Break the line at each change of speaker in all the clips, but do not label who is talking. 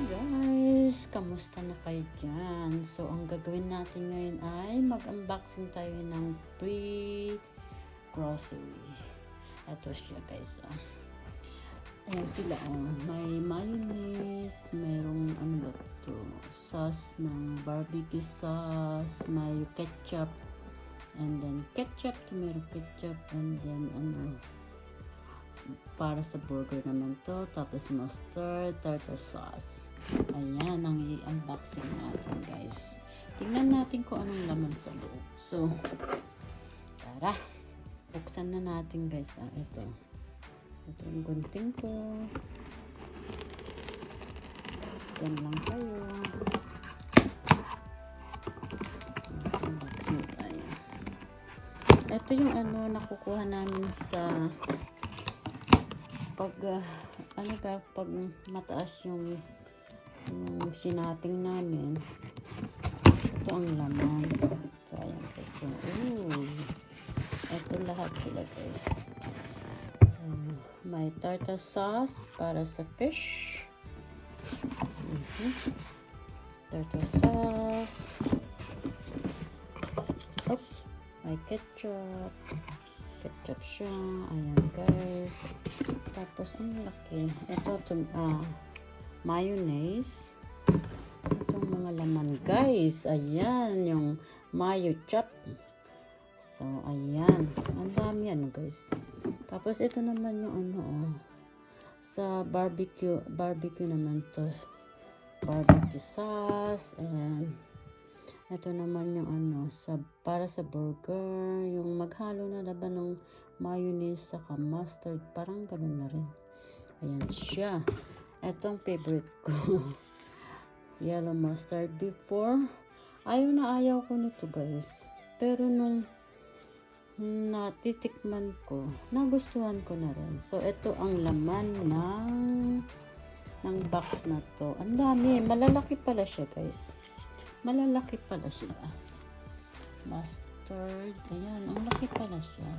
Guys, kamusta na kayo dyan? So, ang gagawin natin ngayon ay mag-unboxing tayo ng pre-grocery. Ito siya guys. Ayan sila. May mayonnaise, mayroong ano ba ito? Sauce ng barbecue sauce, may ketchup, and then ketchup, tomato ketchup, and then para sa burger naman to, tapos mustard, tartar sauce. Ayan ang i-unboxing natin guys. Tingnan natin kung anong laman sa loob. So, tara, buksan na natin guys. Ito yung gunting ko. Diyan lang kayo. Unboxing tayo. Ito yung nakukuha namin sa pag mataas yung sinaping namin. Ito ang laman. So ayan guys. So, ito lahat sila guys. May tartar sauce para sa fish. Tartar sauce. May ketchup siya. Ayan guys. Tapos ang laki. Ito mayonnaise. Itong mga laman guys. Ayan yung mayo chop. So ayan. Ang dami guys. Tapos ito naman yung sa barbecue naman to. Barbecue sauce, and ito naman yung para sa burger, yung maghalo na laban ng mayonnaise saka mustard, parang ganun na rin. Ayan siya. Etong favorite ko. Yellow mustard. Before, ayaw ko nito guys. Pero nung natitikman ko, nagustuhan ko na rin. So ito ang laman ng box na to. Ang dami. Malalaki pala siya guys. Malalaki pala sila. Mustard. Ayan, ang laki pala siya.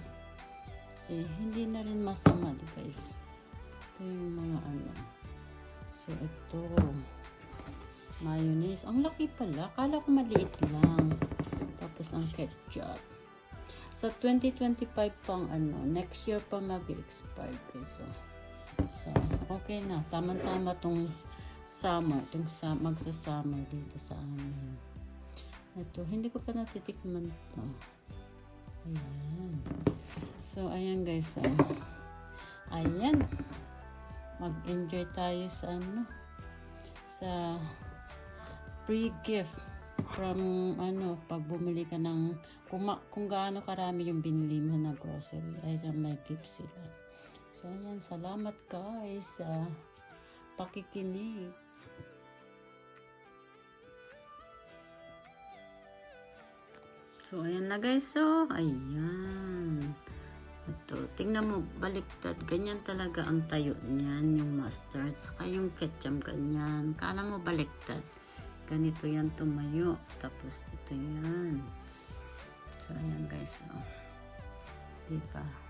Kasi hindi na rin masama guys. Ito yung mga So ito. Mayonnaise. Ang laki pala. Akala ko maliit lang. Tapos ang ketchup. Sa 2025 pang next year pa mag-expire guys. So okay na. Tama-tama tong summer, magsa-summer dito sa amin. Ito, hindi ko pa natitikman to. Ayan. So, ayan guys. Ayan. Mag-enjoy tayo sa sa pre-gift from pag bumili ka ng kung gaano karami yung binili mo na grocery. Ayan, may gift sila. So, ayan. Salamat guys sa pakikinig. So, ayan na guys. So, ayan. Ito, tingnan mo, baliktad. Ganyan talaga ang tayo niyan, yung mustard. Saka yung ketchup, ganyan. Kala mo baliktad. Ganito yan tumayo. Tapos, ito yan. So, ayan guys. Diba?